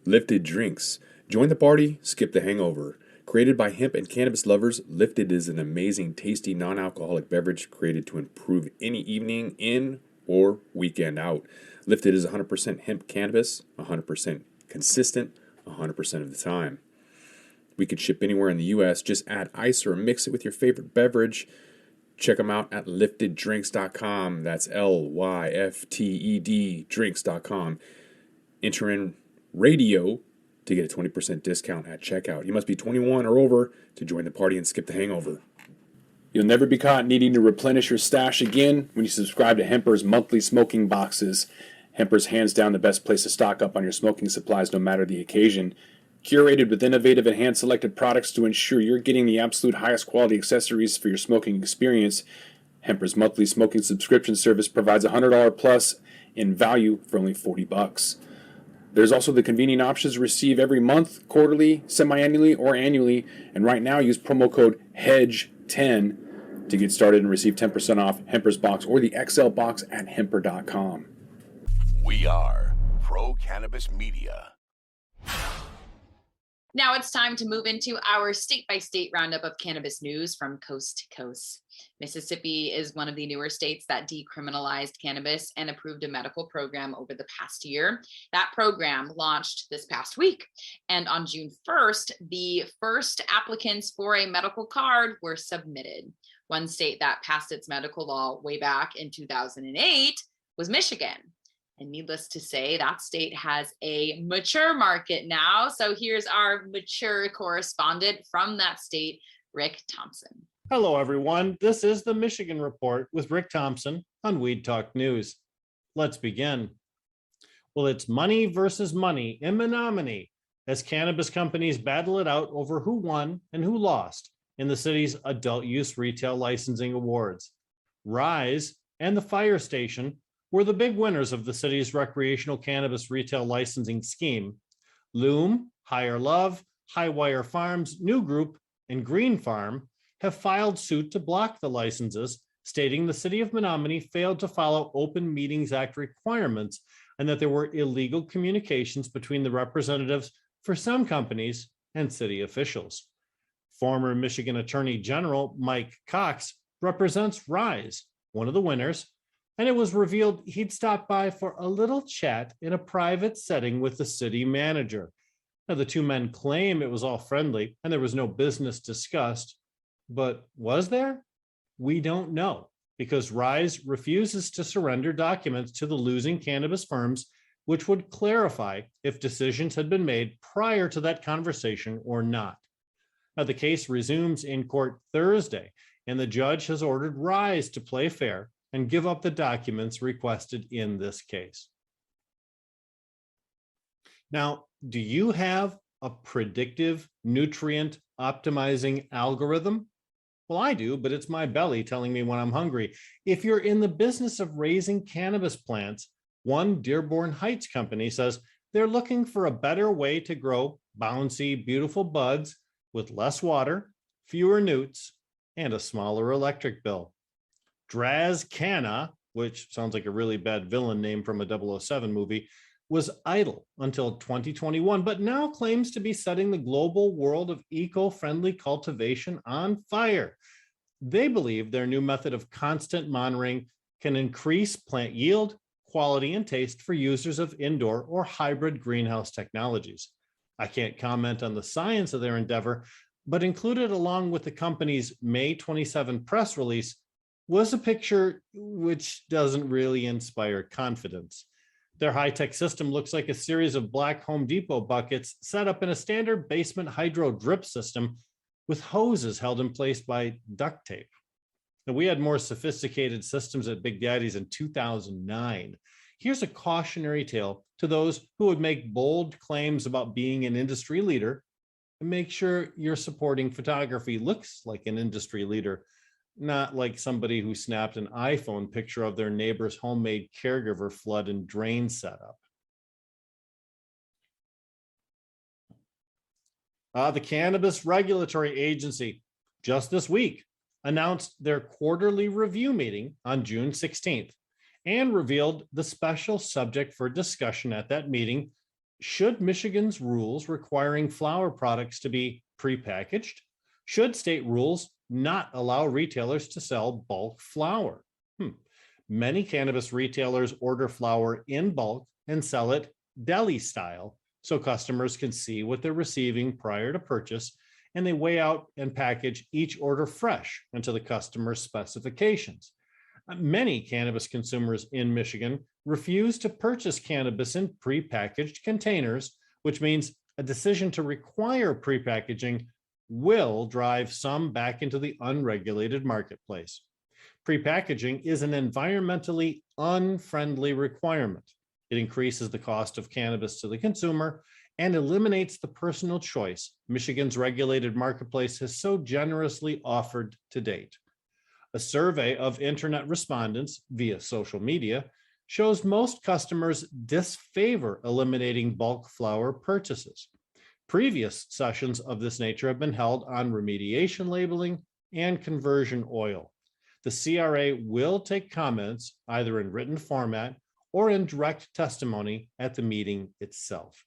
Lifted Drinks. Join the party, skip the hangover. Created by hemp and cannabis lovers, Lifted is an amazing, tasty, non alcoholic beverage created to improve any evening in or weekend out. Lifted is 100% hemp cannabis, 100% consistent, 100% of the time. We could ship anywhere in the U.S. Just add ice or mix it with your favorite beverage. Check them out at lifteddrinks.com. That's LYFTED drinks.com. Enter in radio to get a 20% discount at checkout. You must be 21 or over to join the party and skip the hangover. You'll never be caught needing to replenish your stash again when you subscribe to Hemper's monthly smoking boxes. Hemper's hands down the best place to stock up on your smoking supplies no matter the occasion. Curated with innovative and hand-selected products to ensure you're getting the absolute highest quality accessories for your smoking experience. Hemper's monthly smoking subscription service provides $100 plus in value for only $40. There's also the convenient options to receive every month, quarterly, semi-annually, or annually. And right now, use promo code HEDGE10 to get started and receive 10% off Hemper's box or the XL box at hemper.com. We are Pro Cannabis Media. Now it's time to move into our state-by-state roundup of cannabis news from coast to coast. Mississippi is one of the newer states that decriminalized cannabis and approved a medical program over the past year. That program launched this past week. And on June 1st, the first applicants for a medical card were submitted. One state that passed its medical law way back in 2008 was Michigan. And needless to say, that state has a mature market now. So here's our mature correspondent from that state, Rick Thompson. Hello, everyone. This is the Michigan Report with Rick Thompson on Weed Talk News. Let's begin. Well, it's money versus money in Menominee as cannabis companies battle it out over who won and who lost in the city's adult use retail licensing awards. Rise and the Fire Station were the big winners of the city's recreational cannabis retail licensing scheme. Loom, Higher Love, Highwire Farms, New Group, and Green Farm have filed suit to block the licenses, stating the city of Menominee failed to follow Open Meetings Act requirements and that there were illegal communications between the representatives for some companies and city officials. Former Michigan Attorney General Mike Cox represents Rise, one of the winners, and it was revealed he'd stopped by for a little chat in a private setting with the city manager. Now, the two men claim it was all friendly and there was no business discussed, but was there? We don't know because Rise refuses to surrender documents to the losing cannabis firms, which would clarify if decisions had been made prior to that conversation or not. Now, the case resumes in court Thursday, and the judge has ordered Rise to play fair and give up the documents requested in this case. Now, do you have a predictive nutrient optimizing algorithm? Well, I do, but it's my belly telling me when I'm hungry. If you're in the business of raising cannabis plants, one Dearborn Heights company says they're looking for a better way to grow bouncy, beautiful buds with less water, fewer newts, and a smaller electric bill. Draz Canna, which sounds like a really bad villain name from a 007 movie, was idle until 2021, but now claims to be setting the global world of eco-friendly cultivation on fire. They believe their new method of constant monitoring can increase plant yield, quality, and taste for users of indoor or hybrid greenhouse technologies. I can't comment on the science of their endeavor, but included along with the company's May 27 press release was a picture which doesn't really inspire confidence. Their high-tech system looks like a series of black Home Depot buckets set up in a standard basement hydro drip system with hoses held in place by duct tape. Now, we had more sophisticated systems at Big Daddy's in 2009. Here's a cautionary tale to those who would make bold claims about being an industry leader, and make sure your supporting photography looks like an industry leader, not like somebody who snapped an iPhone picture of their neighbor's homemade caregiver flood and drain setup. The Cannabis Regulatory Agency just this week announced their quarterly review meeting on June 16th and revealed the special subject for discussion at that meeting Should Michigan's rules requiring flower products to be prepackaged? Should state rules not allow retailers to sell bulk flower? Many cannabis retailers order flower in bulk and sell it deli style so customers can see what they're receiving prior to purchase, and they weigh out and package each order fresh into the customer's specifications. Many cannabis consumers in Michigan refuse to purchase cannabis in prepackaged containers, which means a decision to require prepackaging will drive some back into the unregulated marketplace. Prepackaging is an environmentally unfriendly requirement. It increases the cost of cannabis to the consumer and eliminates the personal choice Michigan's regulated marketplace has so generously offered to date. A survey of internet respondents via social media shows most customers disfavor eliminating bulk flower purchases. Previous sessions of this nature have been held on remediation labeling and conversion oil. The CRA will take comments either in written format or in direct testimony at the meeting itself.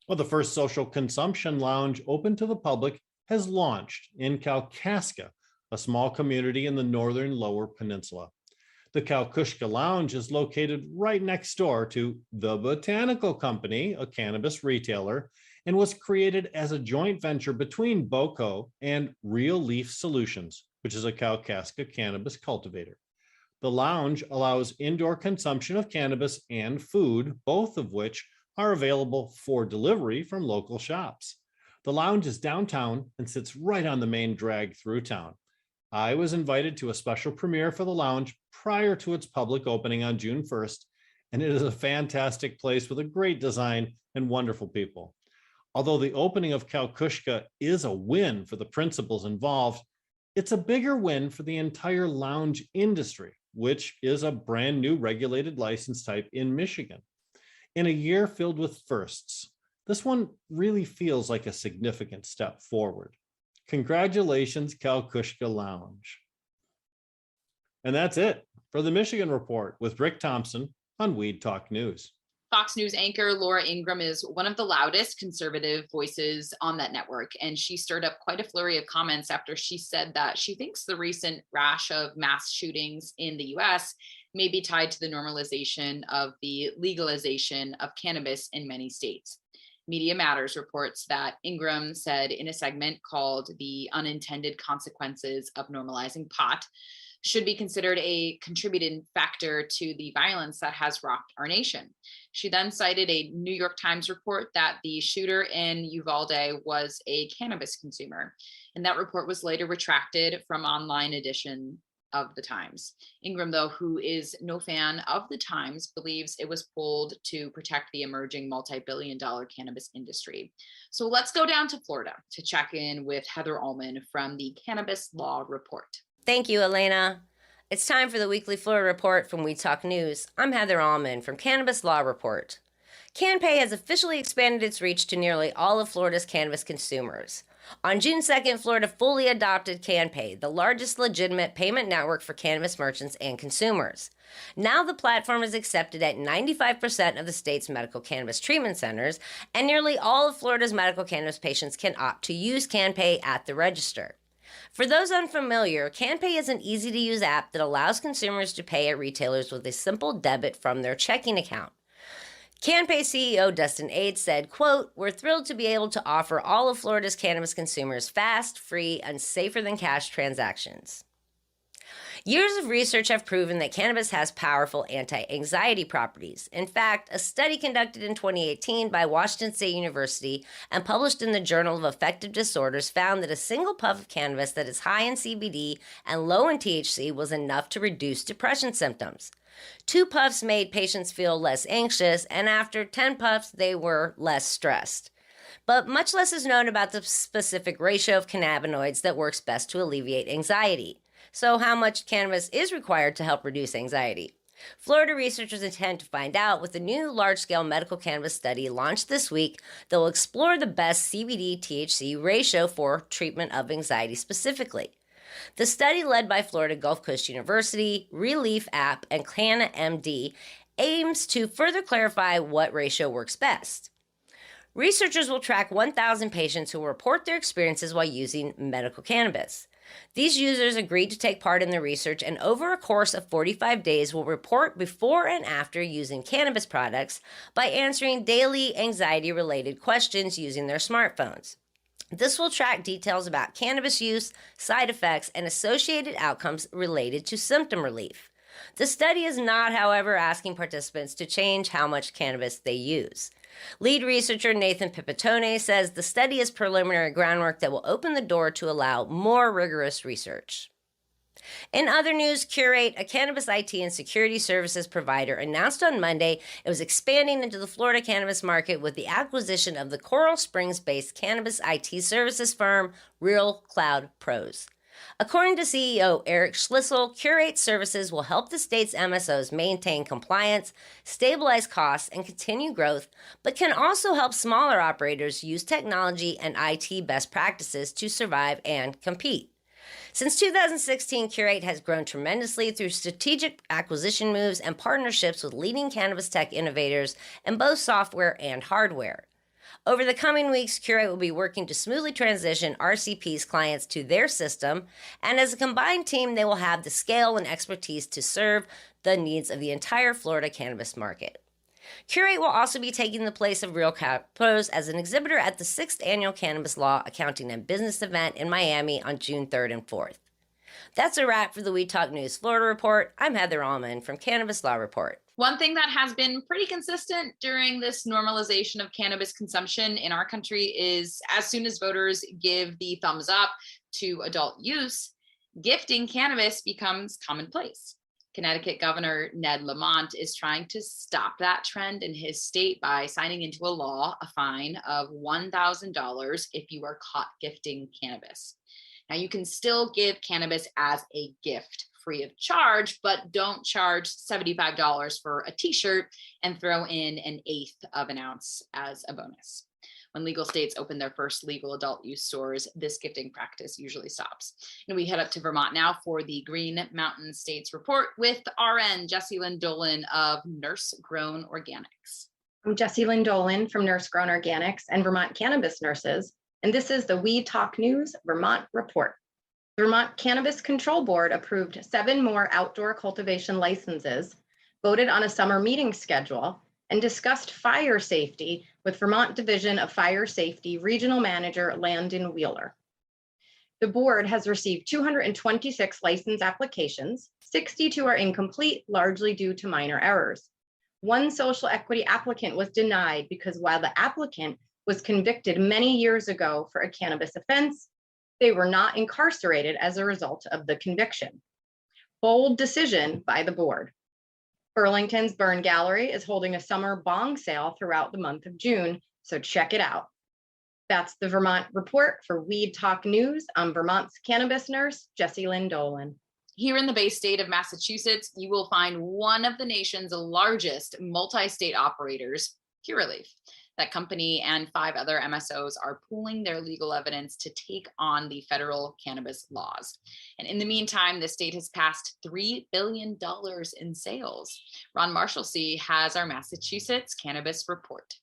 Well, the first social consumption lounge open to the public has launched in Kalkushka, a small community in the northern Lower Peninsula. The Kalkushka Lounge is located right next door to The Botanical Company, a cannabis retailer, and was created as a joint venture between BOCO and Real Leaf Solutions, which is a Kalkushka cannabis cultivator. The lounge allows indoor consumption of cannabis and food, both of which are available for delivery from local shops. The lounge is downtown and sits right on the main drag through town. I was invited to a special premiere for the lounge prior to its public opening on June 1st, and it is a fantastic place with a great design and wonderful people. Although the opening of Kalkushka is a win for the principals involved, it's a bigger win for the entire lounge industry, which is a brand new regulated license type in Michigan. In a year filled with firsts, this one really feels like a significant step forward. Congratulations, Kalkushka Lounge. And that's it for the Michigan Report with Rick Thompson on Weed Talk News. Fox News anchor Laura Ingram is one of the loudest conservative voices on that network, and she stirred up quite a flurry of comments after she said that she thinks the recent rash of mass shootings in the US may be tied to the normalization of the legalization of cannabis in many states. Media Matters reports that Ingram said in a segment called "The Unintended Consequences of Normalizing Pot" should be considered a contributing factor to the violence that has rocked our nation. She then cited a New York Times report that the shooter in Uvalde was a cannabis consumer, and that report was later retracted from online edition of the Times. Ingram, though, who is no fan of the Times, believes it was pulled to protect the emerging multi-billion-dollar cannabis industry. So let's go down to Florida to check in with Heather Allman from the Cannabis Law Report. Thank you, Elena. It's time for the weekly Florida Report from We Talk News. I'm Heather Allman from Cannabis Law Report. CanPay has officially expanded its reach to nearly all of Florida's cannabis consumers. On June 2nd, Florida fully adopted CanPay, the largest legitimate payment network for cannabis merchants and consumers. Now the platform is accepted at 95% of the state's medical cannabis treatment centers, and nearly all of Florida's medical cannabis patients can opt to use CanPay at the register. For those unfamiliar, CanPay is an easy-to-use app that allows consumers to pay at retailers with a simple debit from their checking account. CanPay CEO Dustin Ade said, quote, "We're thrilled to be able to offer all of Florida's cannabis consumers fast, free, and safer-than-cash transactions." Years of research have proven that cannabis has powerful anti-anxiety properties. In fact, a study conducted in 2018 by Washington State University and published in the Journal of Affective Disorders found that a single puff of cannabis that is high in CBD and low in THC was enough to reduce depression symptoms. 2 puffs made patients feel less anxious, and after 10 puffs, they were less stressed. But much less is known about the specific ratio of cannabinoids that works best to alleviate anxiety. So how much cannabis is required to help reduce anxiety? Florida researchers intend to find out with a new large-scale medical cannabis study launched this week that will explore the best CBD-THC ratio for treatment of anxiety specifically. The study, led by Florida Gulf Coast University, Relief App, and CannaMD, aims to further clarify what ratio works best. Researchers will track 1,000 patients who will report their experiences while using medical cannabis. These users agreed to take part in the research and over a course of 45 days will report before and after using cannabis products by answering daily anxiety-related questions using their smartphones. This will track details about cannabis use, side effects, and associated outcomes related to symptom relief. The study is not, however, asking participants to change how much cannabis they use. Lead researcher Nathan Pipitone says the study is preliminary groundwork that will open the door to allow more rigorous research. In other news, Curate, a cannabis IT and security services provider, announced on Monday it was expanding into the Florida cannabis market with the acquisition of the Coral Springs-based cannabis IT services firm Real Cloud Pros. According to CEO Eric Schlissel, Curate Services will help the state's MSOs maintain compliance, stabilize costs, and continue growth, but can also help smaller operators use technology and IT best practices to survive and compete. Since 2016, Curate has grown tremendously through strategic acquisition moves and partnerships with leading cannabis tech innovators in both software and hardware. Over the coming weeks, Curate will be working to smoothly transition RCP's clients to their system, and as a combined team, they will have the scale and expertise to serve the needs of the entire Florida cannabis market. Curate will also be taking the place of Real Cloud Pros as an exhibitor at the 6th Annual Cannabis Law, Accounting, and Business event in Miami on June 3rd and 4th. That's a wrap for the We Talk News Florida Report. I'm Heather Allman from Cannabis Law Report. One thing that has been pretty consistent during this normalization of cannabis consumption in our country is as soon as voters give the thumbs up to adult use, gifting cannabis becomes commonplace. Connecticut Governor Ned Lamont is trying to stop that trend in his state by signing into a law a fine of $1,000 if you are caught gifting cannabis. Now, you can still give cannabis as a gift free of charge, but don't charge $75 for a t-shirt and throw in 1/8 of an ounce as a bonus. When legal states open their first legal adult use stores, this gifting practice usually stops. And we head up to Vermont now for the Green Mountain States Report with RN Jessie Lynn Dolan of Nurse Grown Organics. I'm Jessie Lynn Dolan from Nurse Grown Organics and Vermont Cannabis Nurses, and this is the We Talk News Vermont Report. The Vermont Cannabis Control Board approved 7 more outdoor cultivation licenses, voted on a summer meeting schedule, and discussed fire safety with Vermont Division of Fire Safety Regional Manager Landon Wheeler. The board has received 226 license applications. 62 are incomplete, largely due to minor errors. One social equity applicant was denied because while the applicant was convicted many years ago for a cannabis offense, they were not incarcerated as a result of the conviction. Bold decision by the board. Burlington's Burn Gallery is holding a summer bong sale throughout the month of June, so check it out. That's the Vermont Report for Weed Talk News. I'm Vermont's cannabis nurse, Jessie Lynn Dolan. Here in the Bay State of Massachusetts, you will find one of the nation's largest multi-state operators, Curaleaf. That company and 5 other MSOs are pooling their legal evidence to take on the federal cannabis laws. And in the meantime, the state has passed $3 billion in sales. Ron Marshalsea has our Massachusetts Cannabis Report.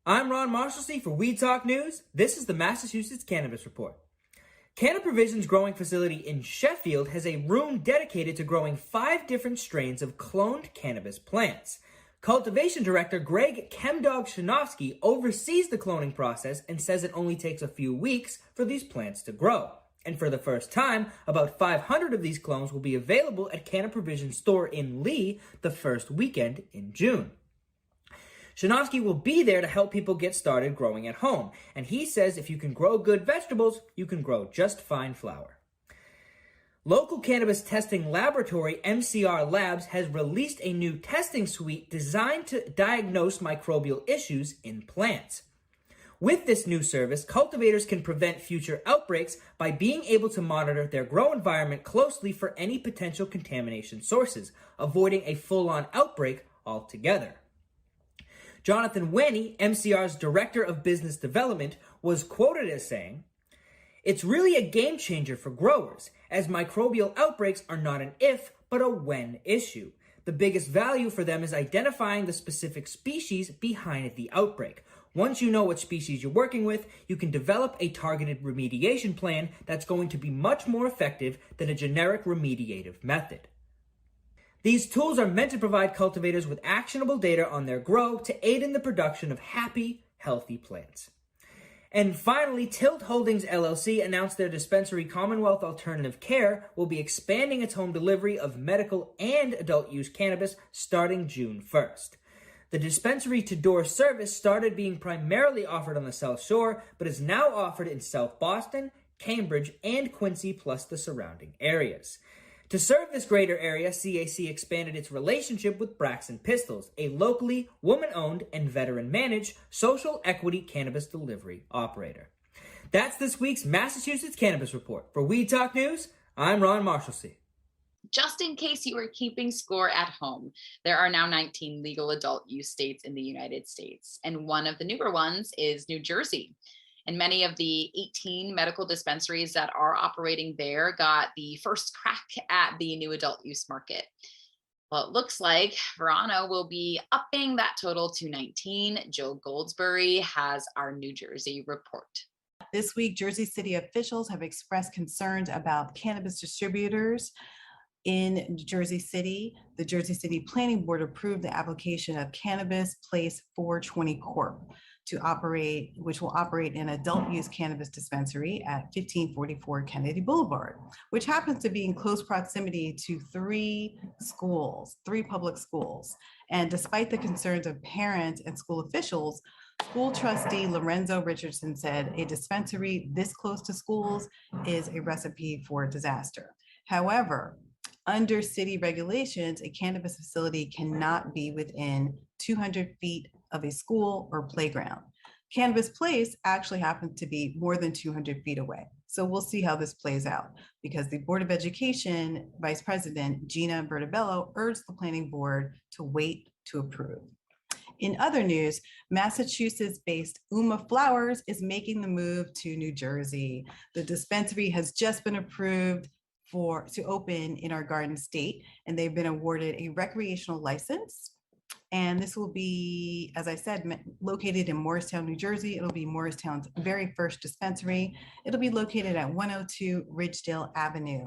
I'm Ron Marshalsea for We Talk News. This is the Massachusetts Cannabis Report. Cannaprovision's growing facility in Sheffield has a room dedicated to growing 5 different strains of cloned cannabis plants. Cultivation Director Greg Chemdog Shanofsky oversees the cloning process and says it only takes a few weeks for these plants to grow. And for the first time, about 500 of these clones will be available at Cannaprovision's store in Lee the first weekend in June. Shanofsky will be there to help people get started growing at home, and he says if you can grow good vegetables, you can grow just fine flower. Local cannabis testing laboratory MCR Labs has released a new testing suite designed to diagnose microbial issues in plants. With this new service, cultivators can prevent future outbreaks by being able to monitor their grow environment closely for any potential contamination sources, avoiding a full-on outbreak altogether. Jonathan Wenny, MCR's Director of Business Development, was quoted as saying, "It's really a game changer for growers, as microbial outbreaks are not an if, but a when issue. The biggest value for them is identifying the specific species behind the outbreak. Once you know what species you're working with, you can develop a targeted remediation plan that's going to be much more effective than a generic remediative method. These tools are meant to provide cultivators with actionable data on their grow to aid in the production of happy, healthy plants. And finally, Tilt Holdings LLC announced their dispensary Commonwealth Alternative Care will be expanding its home delivery of medical and adult use cannabis starting June 1st. The dispensary to door service started being primarily offered on the South Shore, but is now offered in South Boston, Cambridge, and Quincy, plus the surrounding areas. To serve this greater area, CAC expanded its relationship with Braxton Pistols, a locally woman-owned and veteran-managed social equity cannabis delivery operator. That's this week's Massachusetts Cannabis Report. For Weed Talk News, I'm Ron Marshalsea. Just in case you were keeping score at home, there are now 19 legal adult use states in the United States, and one of the newer ones is New Jersey. And many of the 18 medical dispensaries that are operating there got the first crack at the new adult use market. Well, it looks like Verano will be upping that total to 19. Jill Goldsberry has our New Jersey report. This week, Jersey City officials have expressed concerns about cannabis distributors in Jersey City. The Jersey City Planning Board approved the application of Cannabis Place 420 Corp. to operate, which will operate an adult use cannabis dispensary at 1544 Kennedy Boulevard, which happens to be in close proximity to three public schools. And despite the concerns of parents and school officials, school trustee Lorenzo Richardson said a dispensary this close to schools is a recipe for disaster. However, under city regulations, a cannabis facility cannot be within 200 feet of a school or playground. Cannabis Place actually happens to be more than 200 feet away. So we'll see how this plays out, because the Board of Education Vice President Gina Bertabello urged the Planning Board to wait to approve. In other news, Massachusetts-based Uma Flowers is making the move to New Jersey. The dispensary has just been approved to open in our Garden State, and they've been awarded a recreational license. And this will be, as I said, located in Morristown, New Jersey. It'll be Morristown's very first dispensary. It'll be located at 102 Ridgedale Avenue.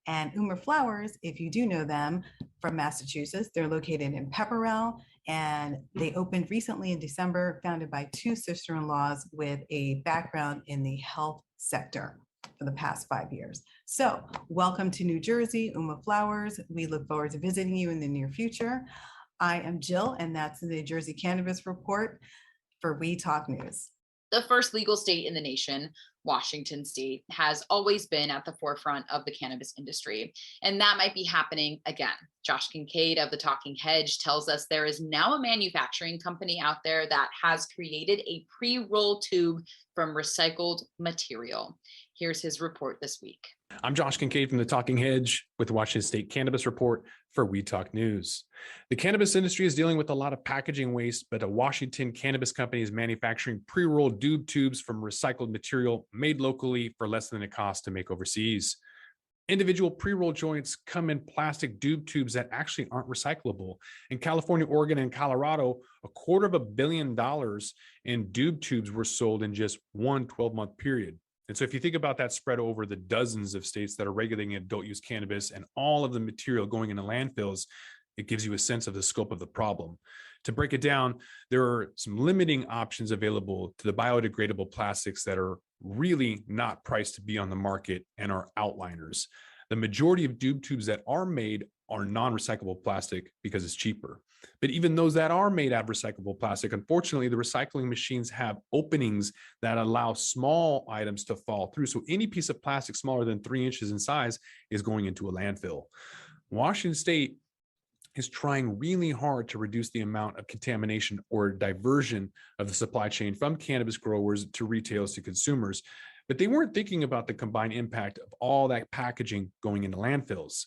And Uma Flowers, if you do know them from Massachusetts, they're located in Pepperell, and they opened recently in December, founded by two sister-in-laws with a background in the health sector for the past 5 years. So welcome to New Jersey, Uma Flowers. We look forward to visiting you in the near future. I am Jill, and that's the New Jersey Cannabis Report for We Talk News. The first legal state in the nation, Washington State, has always been at the forefront of the cannabis industry, and that might be happening again. Josh Kincaid of the Talking Hedge tells us there is now a manufacturing company out there that has created a pre-roll tube from recycled material. Here's his report this week. I'm Josh Kincaid from the Talking Hedge with the Washington State Cannabis Report for We Talk News. The cannabis industry is dealing with a lot of packaging waste, but a Washington cannabis company is manufacturing pre-rolled doob tubes from recycled material made locally for less than it costs to make overseas. Individual pre-roll joints come in plastic doob tubes that actually aren't recyclable. In California, Oregon, and Colorado, $250 million in doob tubes were sold in just one 12-month period. And so if you think about that spread over the dozens of states that are regulating adult use cannabis and all of the material going into landfills, it gives you a sense of the scope of the problem. To break it down, there are some limiting options available to the biodegradable plastics that are really not priced to be on the market and are outliners. The majority of doob tubes that are made are non-recyclable plastic because it's cheaper. But even those that are made out of recyclable plastic, unfortunately, the recycling machines have openings that allow small items to fall through. So any piece of plastic smaller than 3 inches in size is going into a landfill. Washington State is trying really hard to reduce the amount of contamination or diversion of the supply chain from cannabis growers to retailers to consumers. But they weren't thinking about the combined impact of all that packaging going into landfills.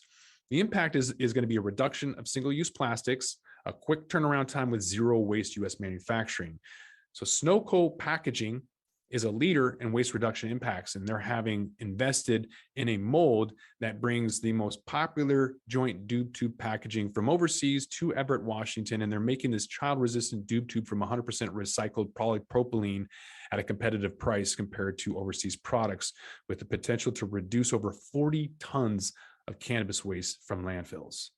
The impact is going to be a reduction of single-use plastics, a quick turnaround time with zero waste U.S. manufacturing. So Snowco Packaging is a leader in waste reduction impacts, and they're having invested in a mold that brings the most popular joint doob tube packaging from overseas to Everett, Washington, and they're making this child-resistant doob tube from 100% recycled polypropylene at a competitive price compared to overseas products, with the potential to reduce over 40 tons of cannabis waste from landfills.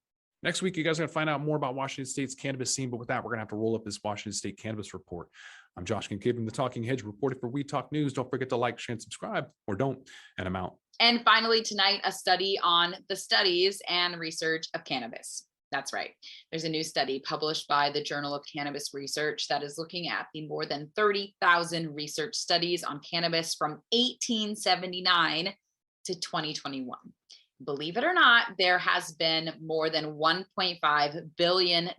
Next week, you guys are going to find out more about Washington State's cannabis scene, but with that, we're going to have to roll up this Washington State Cannabis Report. I'm Josh Kincaid from the Talking Hedge, reporting for We Talk News. Don't forget to like, share, and subscribe, or don't, and I'm out. And finally, tonight, a study on the studies and research of cannabis. That's right. There's a new study published by the Journal of Cannabis Research that is looking at the more than 30,000 research studies on cannabis from 1879 to 2021. Believe it or not, there has been more than $1.5 billion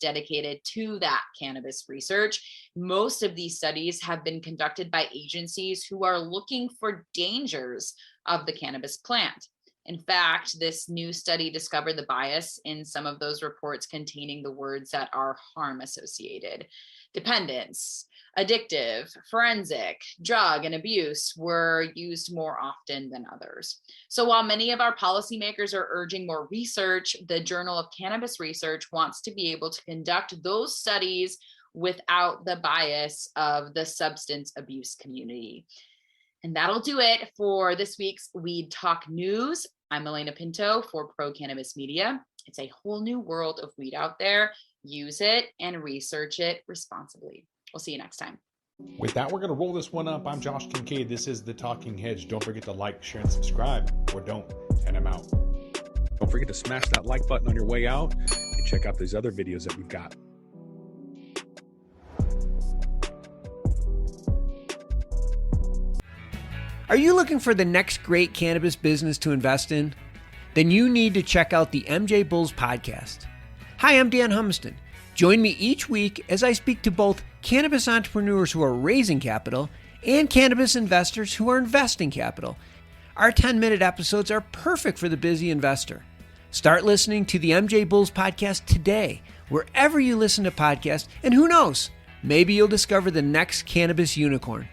dedicated to that cannabis research. Most of these studies have been conducted by agencies who are looking for dangers of the cannabis plant. In fact, this new study discovered the bias in some of those reports containing the words that are harm associated. Dependence, addictive, forensic, drug, and abuse were used more often than others. So while many of our policymakers are urging more research, the Journal of Cannabis Research wants to be able to conduct those studies without the bias of the substance abuse community. And that'll do it for this week's Weed Talk News. I'm Elena Pinto for Pro Cannabis Media. It's a whole new world of weed out there. Use it and research it responsibly. We'll see you next time. With that, we're going to roll this one up. I'm Josh Kincaid. This is The Talking Hedge. Don't forget to like, share, and subscribe, or don't, and I'm out. Don't forget to smash that like button on your way out and check out these other videos that we've got. Are you looking for the next great cannabis business to invest in? Then you need to check out the MJ Bulls podcast. Hi, I'm Dan Humiston. Join me each week as I speak to both cannabis entrepreneurs who are raising capital and cannabis investors who are investing capital. Our 10-minute episodes are perfect for the busy investor. Start listening to the MJ Bulls podcast today, wherever you listen to podcasts, and who knows, maybe you'll discover the next cannabis unicorn.